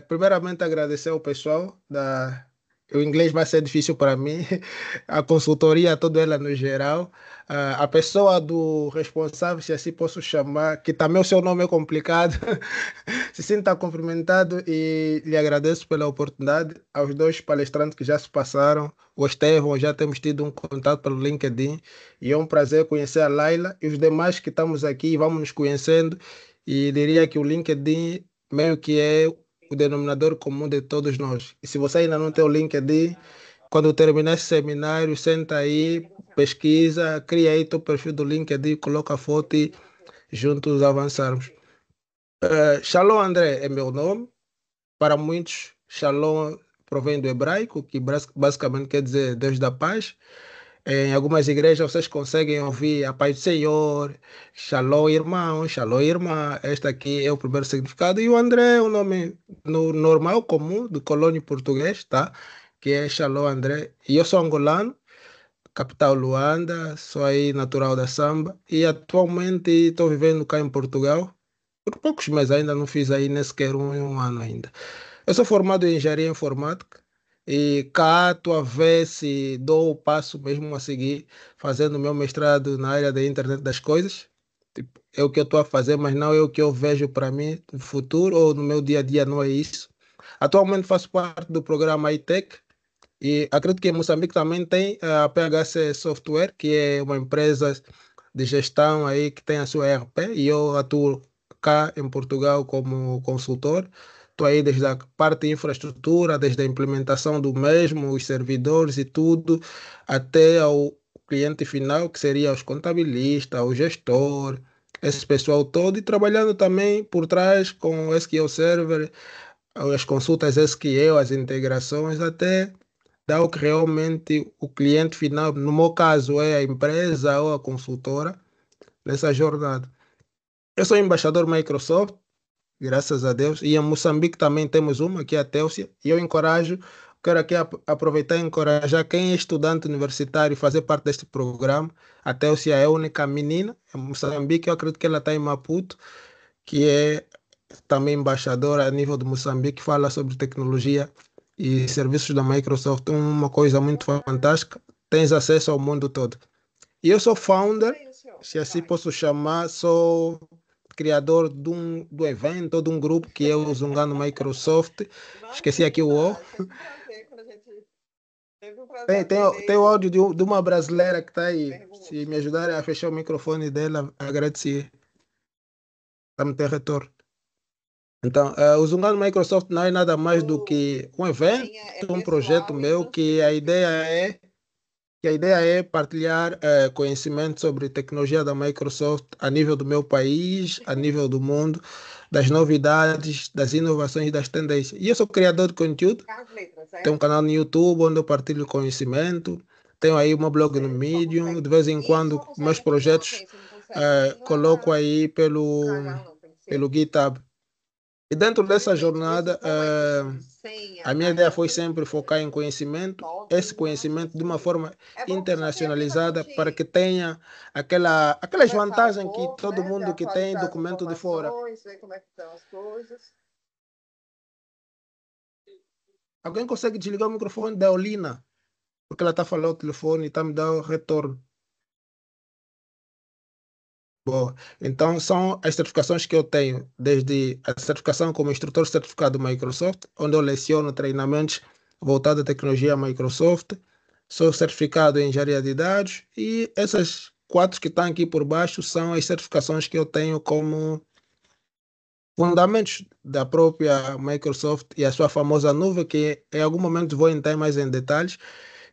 Primeiramente, agradecer ao pessoal O inglês vai ser difícil para mim, a consultoria, toda ela no geral. A pessoa do responsável, se assim posso chamar, que também o seu nome é complicado, se sinta cumprimentado e lhe agradeço pela oportunidade. Aos dois palestrantes que já se passaram, o Estevão, já temos tido um contato pelo LinkedIn e é um prazer conhecer a Laila e os demais que estamos aqui, vamos nos conhecendo. E diria que o LinkedIn meio que é o denominador comum de todos nós. E se você ainda não tem o LinkedIn, quando terminar esse seminário, senta aí, pesquisa, cria aí teu perfil do LinkedIn, coloca a foto e juntos avançarmos. Shalom André é meu nome. Para muitos, Shalom provém do hebraico, que basicamente quer dizer Deus da paz. Em algumas igrejas vocês conseguem ouvir a paz do Senhor, Shalom irmão, Shalom irmã. Este aqui é o primeiro significado. E o André é um nome normal, comum, do colônia português, tá? Que é Shalom André. E eu sou angolano, capital Luanda, sou aí natural da Samba. E atualmente estou vivendo cá em Portugal. Por poucos meses ainda não fiz aí nem sequer um ano ainda. Eu sou formado em engenharia informática e cá estou a ver se dou o passo mesmo a seguir fazendo o meu mestrado na área da internet das coisas. Tipo, é o que eu estou a fazer, mas não é o que eu vejo para mim no futuro ou no meu dia a dia, não é isso. Atualmente faço parte do programa iTech e acredito que em Moçambique também tem a PHC Software, que é uma empresa de gestão aí que tem a sua ERP e eu atuo cá em Portugal como consultor. Estou aí desde a parte de infraestrutura, desde a implementação do mesmo, os servidores e tudo, até ao cliente final, que seria os contabilistas, o gestor, esse pessoal todo, e trabalhando também por trás com o SQL Server, as consultas SQL, as integrações, até dar o que realmente o cliente final, no meu caso, é a empresa ou a consultora, nessa jornada. Eu sou embaixador Microsoft, graças a Deus, e em Moçambique também temos uma, que é a Telsia, e eu encorajo, quero aqui aproveitar e encorajar quem é estudante universitário a fazer parte deste programa. A Telsia é a única menina em Moçambique, eu acredito que ela está em Maputo, que é também embaixadora a nível de Moçambique, fala sobre tecnologia e serviços da Microsoft, uma coisa muito fantástica. Tens acesso ao mundo todo. E eu sou founder, se assim posso chamar, sou criador do evento, ou de um grupo que é o Zungano Microsoft. Esqueci aqui o O. Tem o áudio de uma brasileira que está aí. Se me ajudarem a fechar o microfone dela, agradecer. Para me ter retorno. Então, o Zungano Microsoft não é nada mais do que um evento, um projeto meu que a ideia é partilhar conhecimento sobre tecnologia da Microsoft a nível do meu país, a nível do mundo, das novidades, das inovações e das tendências. E eu sou criador de conteúdo, tenho um canal no YouTube onde eu partilho conhecimento, tenho aí um blog no Medium, de vez em quando meus projetos coloco aí pelo GitHub. E dentro dessa jornada, a minha ideia foi sempre focar em conhecimento, esse conhecimento de uma forma internacionalizada para que tenha aquelas vantagens que todo mundo que tem documento de fora. Alguém consegue desligar o microfone da Olina? Porque ela está falando ao telefone e está me dando retorno. Boa. Então, são as certificações que eu tenho, desde a certificação como instrutor certificado Microsoft, onde eu leciono treinamentos voltados à tecnologia Microsoft. Sou certificado em engenharia de dados e essas quatro que estão aqui por baixo são as certificações que eu tenho como fundamentos da própria Microsoft e a sua famosa nuvem, que em algum momento vou entrar mais em detalhes,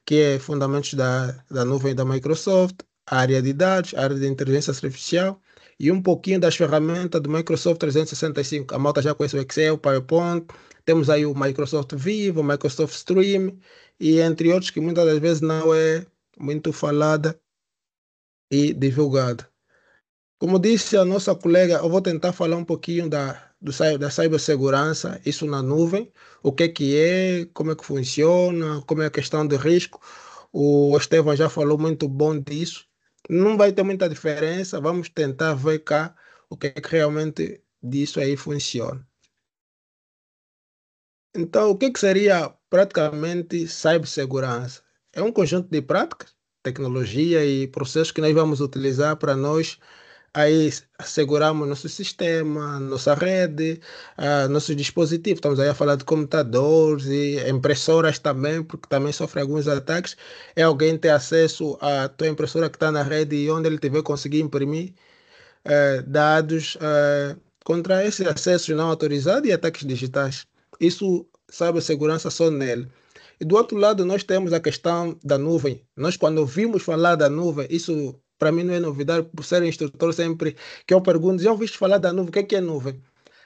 que é fundamentos da nuvem da Microsoft, a área de dados, a área de inteligência artificial e um pouquinho das ferramentas do Microsoft 365. A malta já conhece o Excel, o PowerPoint, temos aí o Microsoft Vivo, o Microsoft Stream e entre outros que muitas das vezes não é muito falada e divulgada. Como disse a nossa colega, eu vou tentar falar um pouquinho da cibersegurança, isso na nuvem, o que é, como é que funciona, como é a questão de risco. O Estevam já falou muito bom disso. Não vai ter muita diferença, vamos tentar ver cá o que é que realmente disso aí funciona. Então, o que seria praticamente cibersegurança? É um conjunto de práticas, tecnologia e processos que nós vamos utilizar para nós aí assegurarmos nosso sistema, nossa rede, nossos dispositivos. Estamos aí a falar de computadores e impressoras também, porque também sofrem alguns ataques. É alguém ter acesso à tua impressora que está na rede e onde ele tiver conseguir imprimir dados contra esses acessos não autorizados e ataques digitais. Isso sabe segurança só nele. E do outro lado, nós temos a questão da nuvem. Nós, quando ouvimos falar da nuvem, isso para mim não é novidade, por ser instrutor sempre que eu pergunto, já ouviste falar da nuvem? O que é nuvem?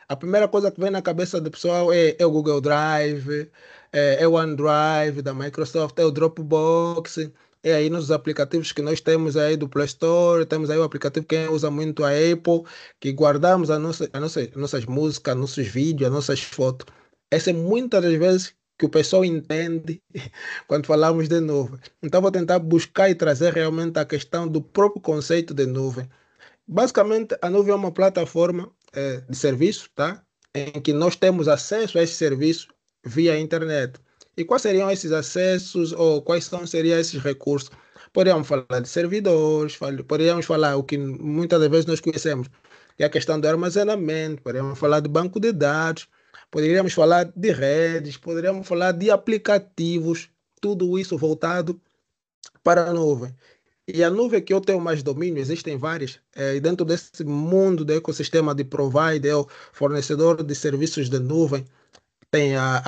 A primeira coisa que vem na cabeça do pessoal é o Google Drive, é o OneDrive da Microsoft, é o Dropbox, é aí nos aplicativos que nós temos aí do Play Store, temos aí o aplicativo que usa muito a Apple, que guardamos nossas músicas, nossos vídeos, as nossas fotos. Essa é muitas das vezes que o pessoal entende quando falamos de nuvem. Então vou tentar buscar e trazer realmente a questão do próprio conceito de nuvem. Basicamente, a nuvem é uma plataforma de serviço, tá? Em que nós temos acesso a esse serviço via internet. E quais seriam esses acessos ou seriam esses recursos? Poderíamos falar de servidores, poderíamos falar o que muitas das vezes nós conhecemos, que é a questão do armazenamento, poderíamos falar de banco de dados, poderíamos falar de redes, poderíamos falar de aplicativos, tudo isso voltado para a nuvem. E a nuvem que eu tenho mais domínio, existem várias, e dentro desse mundo do ecossistema de provider, ou fornecedor de serviços de nuvem, tem a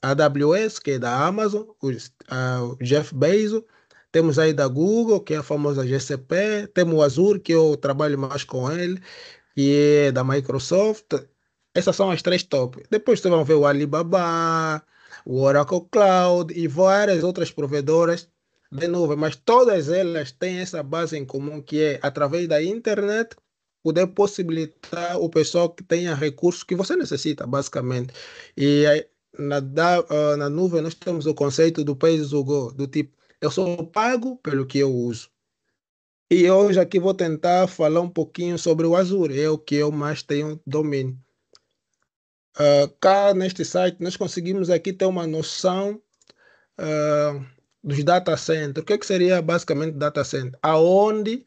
AWS, que é da Amazon, o Jeff Bezos, temos aí da Google, que é a famosa GCP, temos o Azure, que eu trabalho mais com ele, que é da Microsoft. Essas são as três top. Depois vocês vão ver o Alibaba, o Oracle Cloud e várias outras provedoras de nuvem, mas todas elas têm essa base em comum que é, através da internet, poder possibilitar o pessoal que tenha recursos que você necessita, basicamente. E aí, na nuvem nós temos o conceito do pay as you go, do tipo, eu sou pago pelo que eu uso. E hoje aqui vou tentar falar um pouquinho sobre o Azure, é o que eu mais tenho domínio. Cá neste site nós conseguimos aqui ter uma noção dos data centers. O que seria basicamente data center? Aonde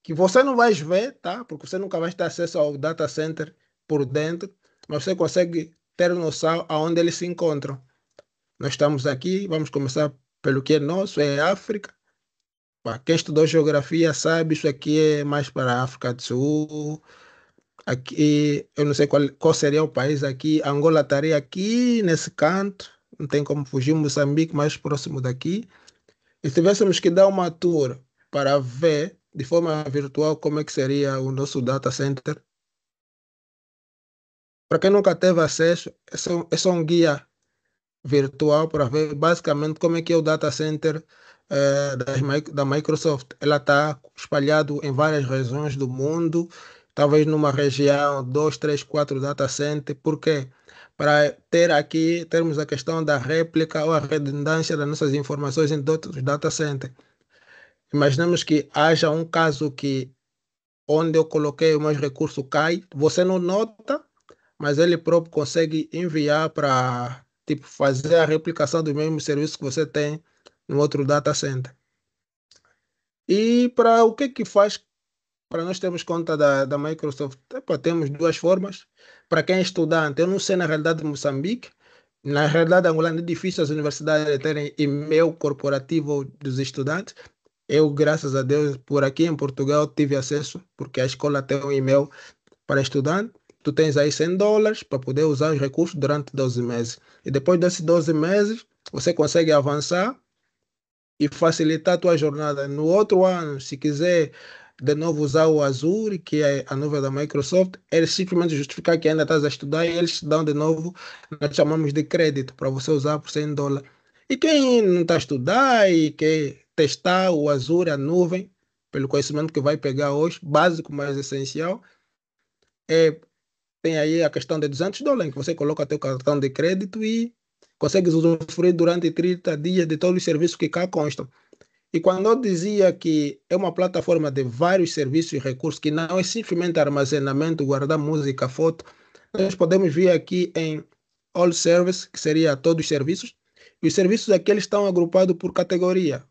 que você não vai ver, tá? Porque você nunca vai ter acesso ao data center por dentro, mas você consegue ter noção aonde eles se encontram. Nós estamos aqui, vamos começar pelo que é nosso, é África. Pá, quem estudou geografia sabe, isso aqui é mais para a África do Sul. Aqui, eu não sei qual seria o país aqui. Angola estaria aqui nesse canto. Não tem como fugir. Moçambique, mais próximo daqui. E se tivéssemos que dar uma tour para ver de forma virtual como é que seria o nosso data center. Para quem nunca teve acesso, é só um guia virtual para ver basicamente como é que é o data center da Microsoft. Ela está espalhado em várias regiões do mundo, talvez numa região, dois, três, quatro data centers. Por quê? Para ter aqui, termos a questão da réplica ou a redundância das nossas informações em outros data centers. Imaginemos que haja um caso que onde eu coloquei o meu recurso cai, você não nota, mas ele próprio consegue enviar para tipo, fazer a replicação do mesmo serviço que você tem no outro data center. E para o que faz para nós termos conta da Microsoft? Epa, temos duas formas. Para quem é estudante, eu não sei na realidade de Moçambique, na realidade angolana é difícil as universidades terem e-mail corporativo dos estudantes. Eu, graças a Deus, por aqui em Portugal tive acesso, porque a escola tem um e-mail para estudante. Tu tens aí US$ 100 para poder usar os recursos durante 12 meses. E depois desses 12 meses, você consegue avançar e facilitar a tua jornada. No outro ano, se quiser de novo usar o Azure, que é a nuvem da Microsoft, eles simplesmente justificar que ainda estás a estudar e eles te dão de novo, nós chamamos de crédito, para você usar por US$ 100. E quem não está a estudar e quer testar o Azure, a nuvem, pelo conhecimento que vai pegar hoje, básico, mas essencial, é tem aí a questão de US$ 200, em que você coloca teu cartão de crédito e consegue usufruir durante 30 dias de todos os serviços que cá constam. E quando eu dizia que é uma plataforma de vários serviços e recursos, que não é simplesmente armazenamento, guardar música, foto, nós podemos vir aqui em all service, que seria todos os serviços. E os serviços aqui eles estão agrupados por categoria.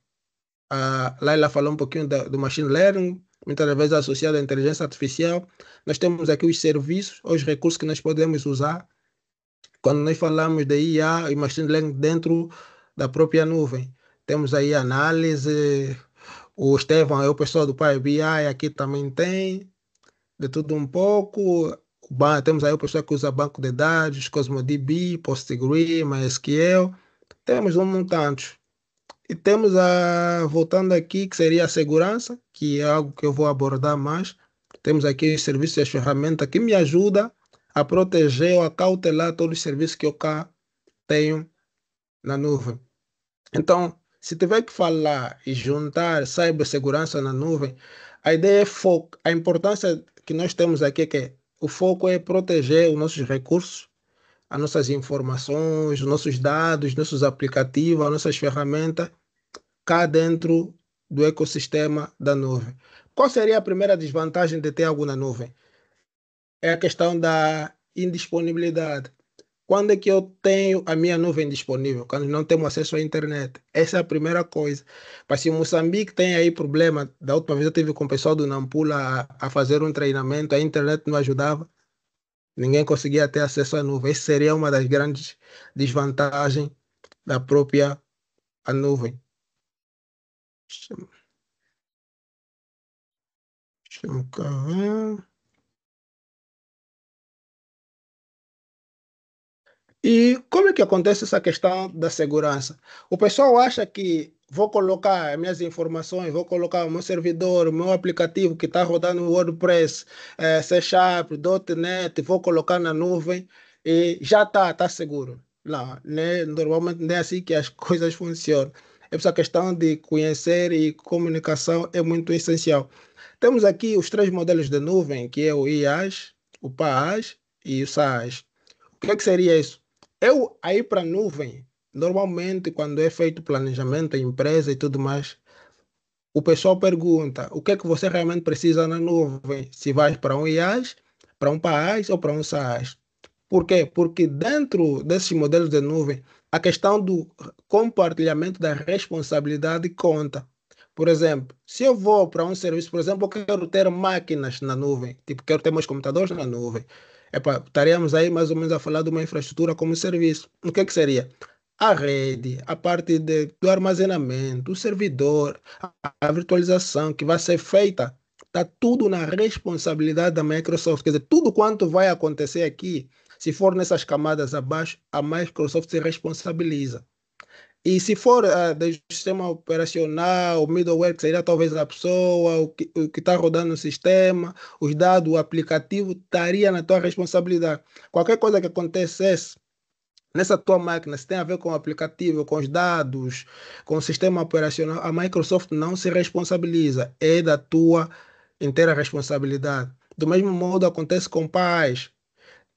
A Laila falou um pouquinho do machine learning, muitas vezes associado à inteligência artificial. Nós temos aqui os serviços, os recursos que nós podemos usar quando nós falamos de IA e machine learning dentro da própria nuvem. Temos aí análise, o Estevão é o pessoal do Power BI, aqui também tem, de tudo um pouco. Temos aí o pessoal que usa banco de dados, CosmoDB, PostgreSQL, MySQL. Temos um montante. E temos voltando aqui, que seria a segurança, que é algo que eu vou abordar mais. Temos aqui os serviços e as ferramentas que me ajudam a proteger ou a cautelar todos os serviços que eu cá tenho na nuvem. Então, se tiver que falar e juntar cibersegurança na nuvem, a ideia é foco. A importância que nós temos aqui é que o foco é proteger os nossos recursos, as nossas informações, os nossos dados, nossos aplicativos, as nossas ferramentas cá dentro do ecossistema da nuvem. Qual seria a primeira desvantagem de ter algo na nuvem? É a questão da indisponibilidade. Quando é que eu tenho a minha nuvem disponível? Quando não temos acesso à internet. Essa é a primeira coisa. Mas se Moçambique tem aí problema, da última vez eu tive com o pessoal do Nampula a fazer um treinamento, a internet não ajudava, ninguém conseguia ter acesso à nuvem. Essa seria uma das grandes desvantagens da própria a nuvem. Deixa-me cá ver. E como é que acontece essa questão da segurança? O pessoal acha que vou colocar as minhas informações, vou colocar o meu servidor, o meu aplicativo que está rodando no WordPress, C Sharp, .NET, vou colocar na nuvem e já está seguro. Não, né? Normalmente não é assim que as coisas funcionam. Essa questão de conhecer e comunicação é muito essencial. Temos aqui os três modelos de nuvem, que é o IaaS, o PaaS e o SaaS. O que é que seria isso? Eu, aí para a nuvem, normalmente quando é feito planejamento em empresa e tudo mais, o pessoal pergunta o que é que você realmente precisa na nuvem, se vai para um IaaS, para um PaaS ou para um SaaS. Por quê? Porque dentro desses modelos de nuvem, a questão do compartilhamento da responsabilidade conta. Por exemplo, se eu vou para um serviço, por exemplo, eu quero ter máquinas na nuvem, tipo, quero ter meus computadores na nuvem. Epa, estaríamos aí mais ou menos a falar de uma infraestrutura como serviço. O que é que seria? A rede, a parte do armazenamento, o servidor, a virtualização que vai ser feita, está tudo na responsabilidade da Microsoft. Quer dizer, tudo quanto vai acontecer aqui, se for nessas camadas abaixo, a Microsoft se responsabiliza. E se for do sistema operacional, o middleware, que seria talvez a pessoa, o que está rodando no sistema, os dados, o aplicativo, estaria na tua responsabilidade. Qualquer coisa que acontecesse nessa tua máquina, se tem a ver com o aplicativo, com os dados, com o sistema operacional, a Microsoft não se responsabiliza, é da tua inteira responsabilidade. Do mesmo modo acontece com pais.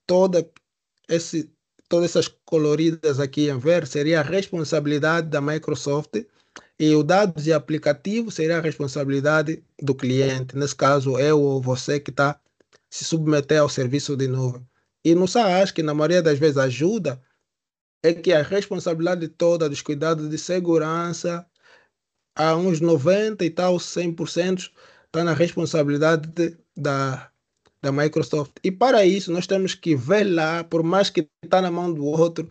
Toda esse, todas essas coloridas aqui em verde seria a responsabilidade da Microsoft e o dados e aplicativo seria a responsabilidade do cliente. Nesse caso, eu ou você que está se submeter ao serviço de nuvem. E no SaaS, que na maioria das vezes ajuda, é que a responsabilidade toda dos cuidados de segurança, a uns 90 e tal, 100%, está na responsabilidade da Microsoft. E para isso, nós temos que velar, por mais que está na mão do outro,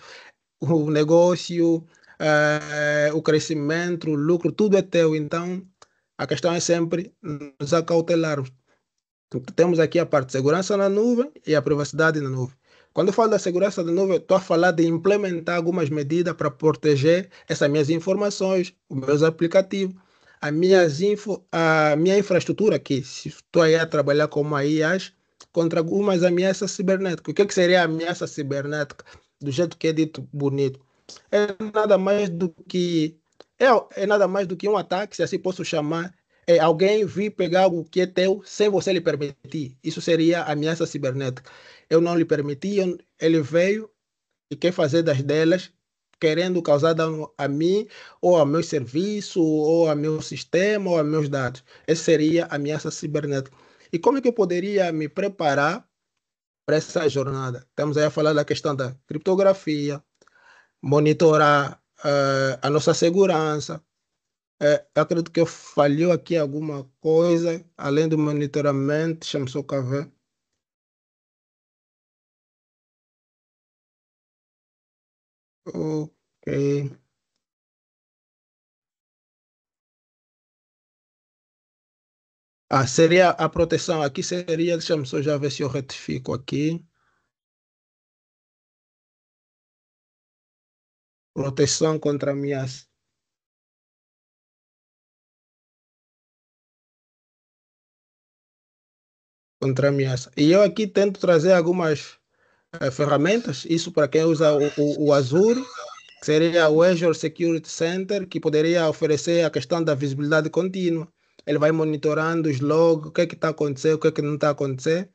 o negócio, o crescimento, o lucro, tudo é teu. Então, a questão é sempre nos acautelarmos. Temos aqui a parte de segurança na nuvem e a privacidade na nuvem. Quando eu falo da segurança da nuvem, estou a falar de implementar algumas medidas para proteger essas minhas informações, os meus aplicativos, a minha infraestrutura aqui. Se estou aí a trabalhar com uma IaaS, contra algumas ameaças cibernéticas. O que seria a ameaça cibernética? Do jeito que é dito bonito. É nada mais do que é nada mais do que um ataque, se assim posso chamar, é alguém vir pegar algo que é teu sem você lhe permitir. Isso seria ameaça cibernética. Eu não lhe permiti, ele veio e quer fazer das delas, querendo causar dano a mim, ou ao meu serviço, ou ao meu sistema, ou aos meus dados. Essa seria a ameaça cibernética. E como é que eu poderia me preparar para essa jornada. Estamos aí a falar da questão da criptografia, monitorar a nossa segurança. Eu acredito que eu falhou aqui alguma coisa, além do monitoramento, deixa-me só cá ver. Ok. Seria a proteção aqui, seria, deixa-me só já ver se eu retifico aqui. Proteção contra ameaça. Contra ameaça. E eu aqui tento trazer algumas ferramentas, isso para quem usa o Azure, que seria o Azure Security Center, que poderia oferecer a questão da visibilidade contínua. Ele vai monitorando os logs, o que é que está acontecendo, o que é que não está acontecendo.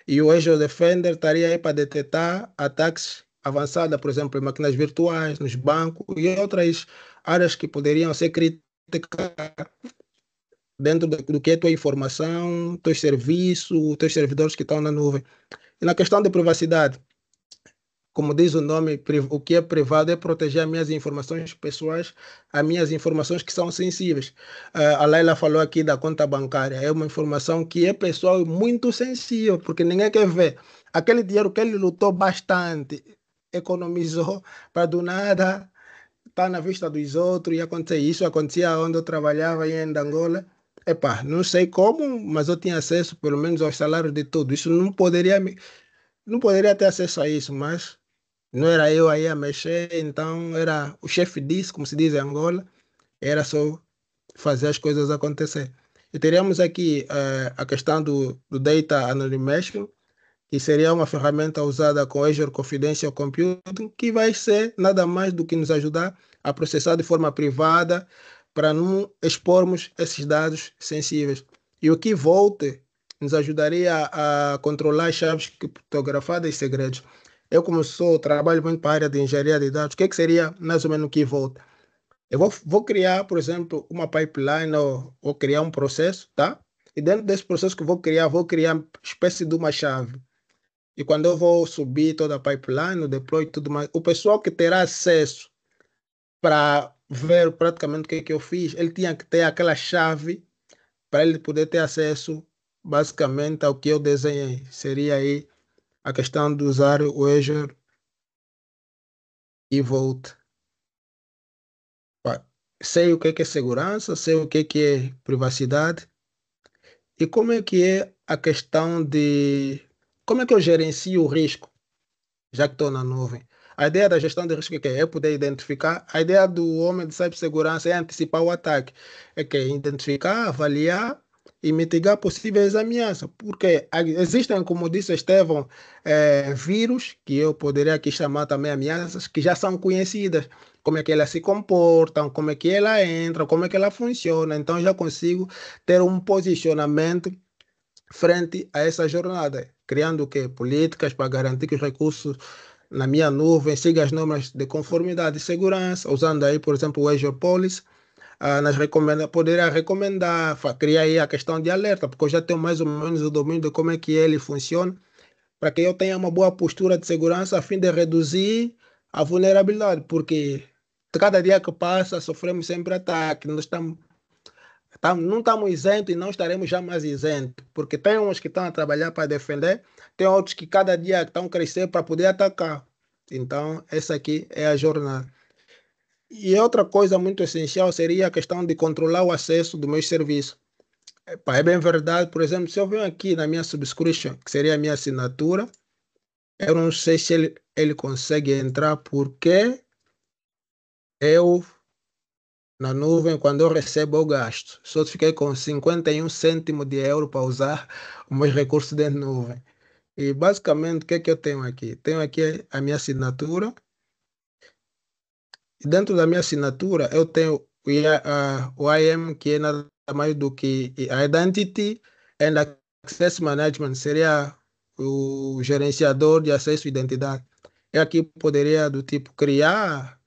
E o Azure Defender estaria aí para detectar ataques avançados, por exemplo, em máquinas virtuais, nos bancos e outras áreas que poderiam ser críticas dentro do que é tua informação, teus serviços, teus servidores que estão na nuvem. E na questão de privacidade, como diz o nome, o que é privado é proteger as minhas informações pessoais, as minhas informações que são sensíveis. A Laila falou aqui da conta bancária, é uma informação que é pessoal e muito sensível, porque ninguém quer ver. Aquele dinheiro que ele lutou bastante, economizou, para do nada estar na vista dos outros e acontecer isso. Acontecia onde eu trabalhava em Angola. Epá, não sei como, mas eu tinha acesso pelo menos aos salários de todos. Isso não poderia ter acesso a isso, mas não era eu aí a mexer, então era o chefe disse, como se diz em Angola, era só fazer as coisas acontecer. E teríamos aqui a questão do Data Anonymation, que seria uma ferramenta usada com Azure Confidential Computing, que vai ser nada mais do que nos ajudar a processar de forma privada para não expormos esses dados sensíveis. E o que volte nos ajudaria a controlar as chaves criptografadas e segredos. Eu, como sou, trabalho muito para a área de engenharia de dados, o que seria mais ou menos o que volta? Eu vou criar, por exemplo, uma pipeline ou criar um processo, tá? E dentro desse processo que vou criar uma espécie de uma chave. E quando eu vou subir toda a pipeline, o deploy e tudo mais, o pessoal que terá acesso para ver praticamente o que é que eu fiz, ele tinha que ter aquela chave para ele poder ter acesso basicamente ao que eu desenhei. Seria aí a questão de usar o Azure e Vault. Pá, sei o que é segurança, sei o que é privacidade e como é que é a questão de como é que eu gerencio o risco já que estou na nuvem. A ideia da gestão de risco é que é poder identificar. A ideia do homem de cibersegurança é antecipar o ataque. É que é identificar, avaliar e mitigar possíveis ameaças. Porque existem, como disse Estevão, vírus, que eu poderia aqui chamar também ameaças, que já são conhecidas. Como é que elas se comportam, como é que ela entra, como é que ela funciona. Então já consigo ter um posicionamento frente a essa jornada, criando o quê? Políticas para garantir que os recursos na minha nuvem sigam as normas de conformidade e segurança, usando aí, por exemplo, o Azure Policy, poderia recomendar, criar aí a questão de alerta, porque eu já tenho mais ou menos o domínio de como é que ele funciona, para que eu tenha uma boa postura de segurança a fim de reduzir a vulnerabilidade, porque cada dia que passa sofremos sempre ataque, nós estamos não estamos isentos e não estaremos jamais isentos, porque tem uns que estão a trabalhar para defender, tem outros que cada dia estão a crescer para poder atacar. Então, essa aqui é a jornada. E outra coisa muito essencial seria a questão de controlar o acesso do meu serviço. Epá, é bem verdade, por exemplo, se eu venho aqui na minha subscription, que seria a minha assinatura, eu não sei se ele consegue entrar porque eu na nuvem, quando eu recebo, eu gasto. Só fiquei com 51 cêntimos de euro para usar os meus recursos de nuvem. E basicamente, o que é que eu tenho aqui? Tenho aqui a minha assinatura. E dentro da minha assinatura, eu tenho o IAM, que é nada mais do que a Identity and Access Management, seria o gerenciador de acesso e identidade. Eu aqui poderia, do tipo, criar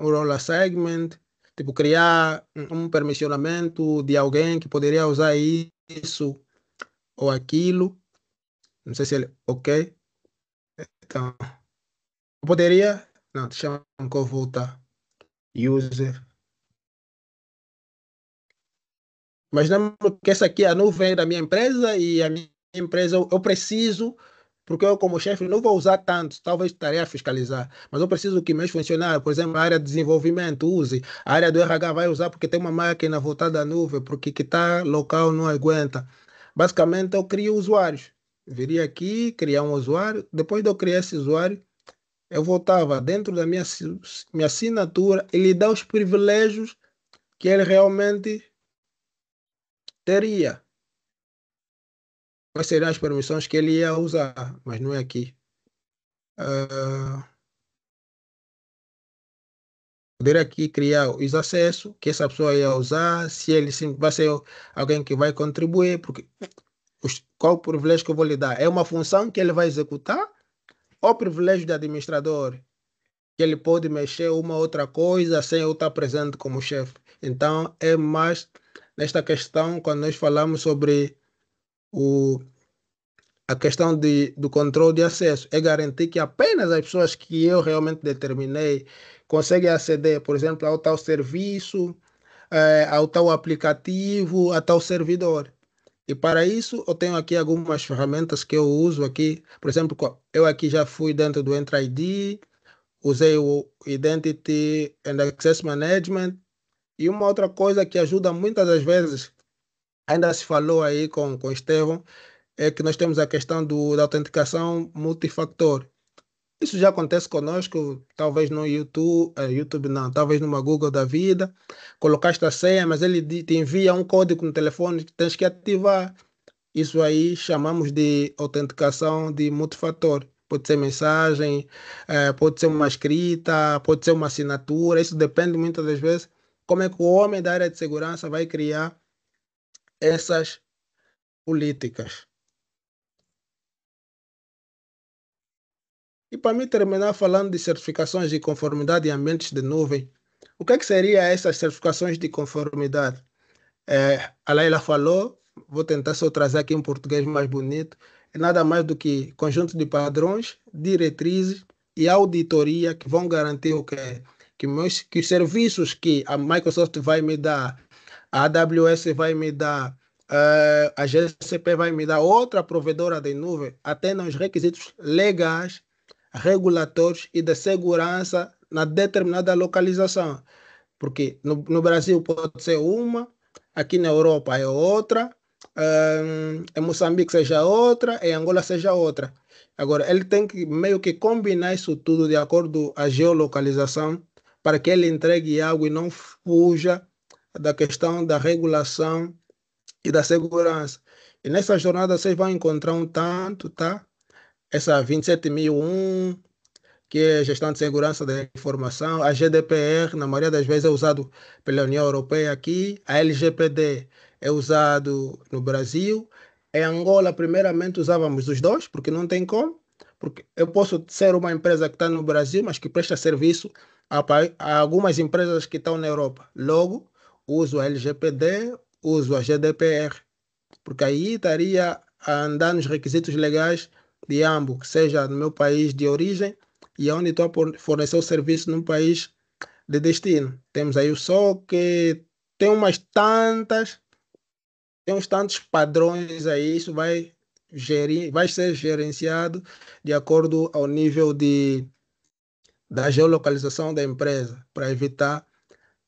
um role assignment, tipo criar um permissionamento de alguém que poderia usar isso ou aquilo. Não sei se ele. Ok. Então, poderia. Não, deixa eu que eu voltar. User. Mas não, porque essa aqui é a nuvem da minha empresa e a minha empresa eu preciso, porque eu como chefe não vou usar tanto, talvez estaria a fiscalizar, mas eu preciso que meus funcionários, por exemplo, a área de desenvolvimento use, a área do RH vai usar porque tem uma máquina voltada à nuvem, porque que está local não aguenta. Basicamente eu crio usuários. Viria aqui, criar um usuário, depois de eu criar esse usuário, eu voltava dentro da minha assinatura e lhe dar os privilégios que ele realmente teria. Quais seriam as permissões que ele ia usar, mas não é aqui. Ah, poder aqui criar os acessos que essa pessoa ia usar, se ele sim, vai ser alguém que vai contribuir, porque qual o privilégio que eu vou lhe dar? É uma função que ele vai executar ou privilégio de administrador? Que ele pode mexer uma outra coisa sem eu estar presente como chefe. Então, é mais nesta questão, quando nós falamos sobre o a questão do controle de acesso é garantir que apenas as pessoas que eu realmente determinei conseguem aceder, por exemplo, ao tal serviço, ao tal aplicativo, a tal servidor. E para isso, eu tenho aqui algumas ferramentas que eu uso aqui. Por exemplo, eu aqui já fui dentro do Entra ID, usei o Identity and Access Management. E uma outra coisa que ajuda muitas das vezes, ainda se falou aí com o Estevão, é que nós temos a questão da autenticação multifactor. Isso já acontece conosco, talvez no YouTube, YouTube não, talvez numa Google da vida, colocaste a senha, mas ele te envia um código no telefone que tens que ativar. Isso aí chamamos de autenticação de multifator. Pode ser mensagem, pode ser uma escrita, pode ser uma assinatura, isso depende muitas das vezes como é que o homem da área de segurança vai criar essas políticas. E para mim terminar falando de certificações de conformidade em ambientes de nuvem, o que é que seria essas certificações de conformidade? A Laila falou, vou tentar só trazer aqui em português mais bonito, é nada mais do que conjunto de padrões, diretrizes e auditoria que vão garantir o quê? Que os serviços que a Microsoft vai me dar, a AWS vai me dar, a GCP vai me dar, outra provedora de nuvem, atendam os requisitos legais, regulatórios e de segurança na determinada localização. Porque no Brasil pode ser uma, aqui na Europa é outra, em Moçambique seja outra, em Angola seja outra. Agora, ele tem que meio que combinar isso tudo de acordo com a geolocalização para que ele entregue algo e não fuja da questão da regulação e da segurança. E nessa jornada vocês vão encontrar um tanto, tá? Essa 27001, que é gestão de segurança da informação. A GDPR, na maioria das vezes, é usado pela União Europeia aqui. A LGPD é usado no Brasil. Em Angola, primeiramente, usávamos os dois, porque não tem como. Porque eu posso ser uma empresa que está no Brasil, mas que presta serviço a algumas empresas que estão na Europa. Logo, uso a LGPD, uso a GDPR, porque aí estaria a andar nos requisitos legais de ambos, que seja no meu país de origem e onde estou a fornecer o serviço num país de destino. Temos aí o SOC, que tem umas tantas, tem uns tantos padrões aí, isso vai ser gerenciado de acordo ao nível da geolocalização da empresa, para evitar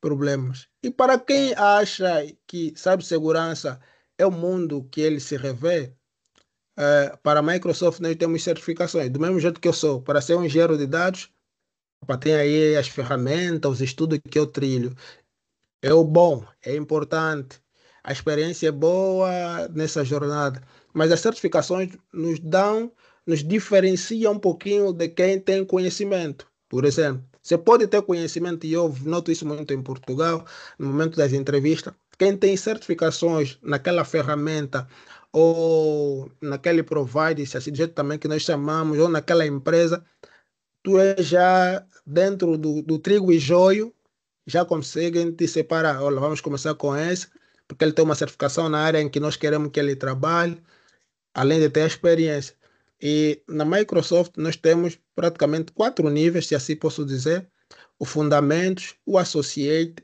problemas. E para quem acha que cibersegurança é o mundo que ele se revê, para a Microsoft nós temos certificações. Do mesmo jeito que eu sou, para ser um engenheiro de dados, tem aí as ferramentas, os estudos que eu trilho. É o bom, é importante. A experiência é boa nessa jornada. Mas as certificações nos diferenciam um pouquinho de quem tem conhecimento. Por exemplo, você pode ter conhecimento, e eu noto isso muito em Portugal, no momento das entrevistas. Quem tem certificações naquela ferramenta ou naquele provider, se assim do jeito também que nós chamamos, ou naquela empresa, tu és já dentro do trigo e joio, já conseguem te separar. Olha, vamos começar com esse, porque ele tem uma certificação na área em que nós queremos que ele trabalhe, além de ter experiência. E na Microsoft nós temos praticamente quatro níveis, se assim posso dizer: o Fundamentos, o Associate,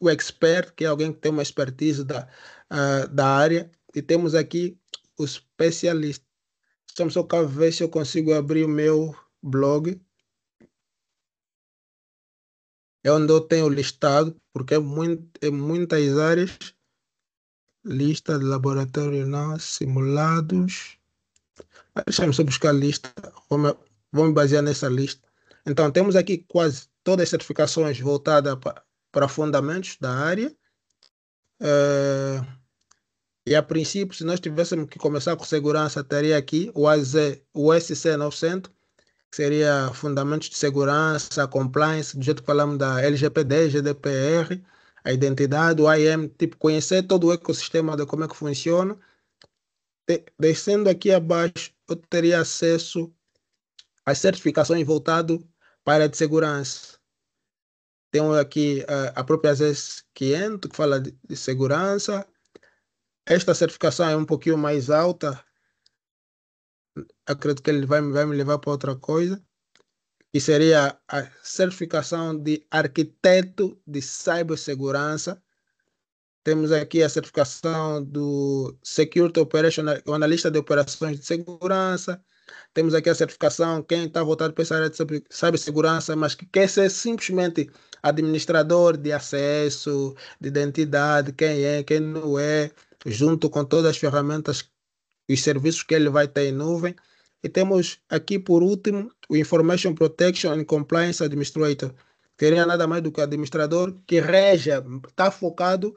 o Expert, que é alguém que tem uma expertise da área, e temos aqui o Specialist. Estamos só cá ver se eu consigo abrir o meu blog, é onde eu tenho listado, porque é muitas áreas. Lista de laboratório não, simulados. Deixa-me só buscar a lista. Vou me basear nessa lista. Então, temos aqui quase todas as certificações voltadas para fundamentos da área. Eh, e a princípio, se nós tivéssemos que começar com segurança, teria aqui o SC 900, que seria Fundamentos de Segurança, Compliance, do jeito que falamos da LGPD, GDPR, a identidade, o IAM, tipo, conhecer todo o ecossistema de como é que funciona. Descendo aqui abaixo, eu teria acesso às certificações voltado para a área de segurança. Tenho aqui a própria ZES 500, que fala de segurança. Esta certificação é um pouquinho mais alta. Acredito que ele vai me levar para outra coisa, que seria a certificação de arquiteto de cibersegurança. Temos aqui a certificação do Security Operational, o analista de operações de segurança. Temos aqui a certificação, quem está voltado para essa área de cibersegurança, mas que quer ser simplesmente administrador de acesso, de identidade, quem é, quem não é, junto com todas as ferramentas e serviços que ele vai ter em nuvem. E temos aqui, por último, o Information Protection and Compliance Administrator. Seria nada mais do que administrador que reja, está focado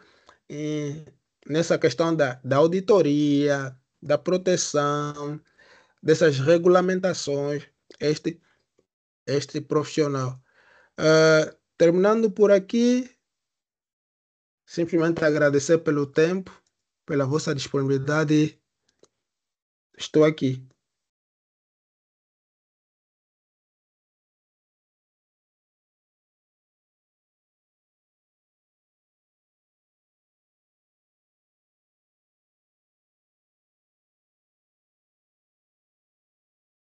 nessa questão da auditoria, da proteção, dessas regulamentações, este, este profissional. Terminando por aqui, simplesmente agradecer pelo tempo, pela vossa disponibilidade. Estou aqui.